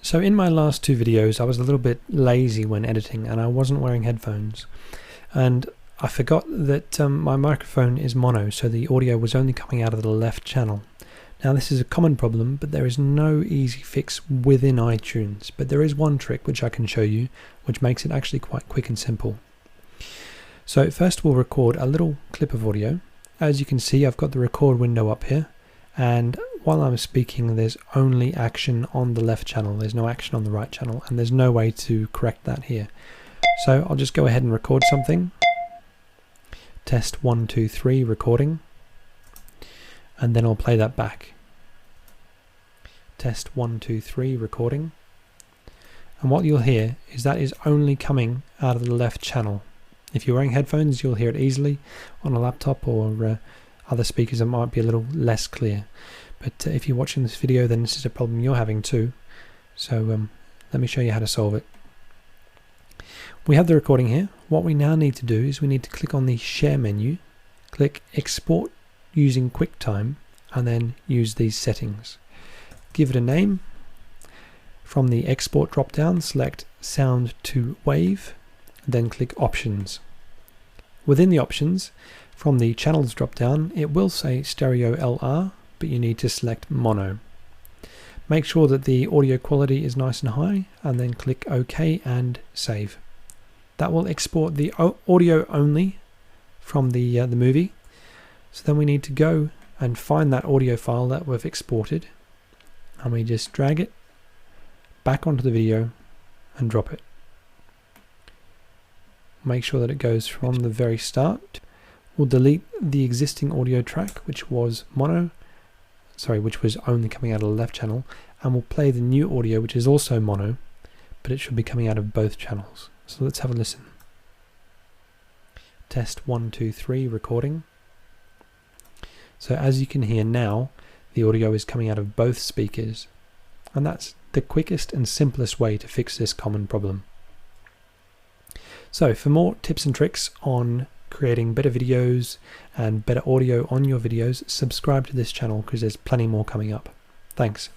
So in my last two videos I was a little bit lazy when editing and I wasn't wearing headphones, and I forgot that my microphone is mono, so the audio was only coming out of the left channel. Now this is a common problem, but there is no easy fix within iTunes, but there is one trick which I can show you which makes it actually quite quick and simple. So first we'll record a little clip of audio. As you can see, I've got the record window up here, and while I'm speaking there's only action on the left channel, there's no action on the right channel, and there's no way to correct that here. So I'll just go ahead and record something. Test 1 2 3 recording, and then I'll play that back. Test 1 2 3 recording, and what you'll hear is that is only coming out of the left channel. If you're wearing headphones you'll hear it easily. On a laptop or other speakers it might be a little less clear, but if you're watching this video then this is a problem you're having too. So let me show you how to solve it. We have the recording here. What we now need to do is we need to click on the share menu, click export using QuickTime, and then use these settings. Give it a name. From the export drop down select sound to wave, then click options. Within the options, from the channels drop down it will say stereo LR, but you need to select mono. Make sure that the audio quality is nice and high, and then click OK and save. That will export the audio only from the movie. So then we need to go and find that audio file that we've exported, and we just drag it back onto the video and drop it. Make sure that it goes from the very start. We'll delete the existing audio track which was which was only coming out of the left channel, and we'll play the new audio which is also mono, but it should be coming out of both channels. So let's have a listen. Test 1 2 3 recording. So as you can hear now, the audio is coming out of both speakers, and that's the quickest and simplest way to fix this common problem. So for more tips and tricks on creating better videos and better audio on your videos, subscribe to this channel because there's plenty more coming up. Thanks.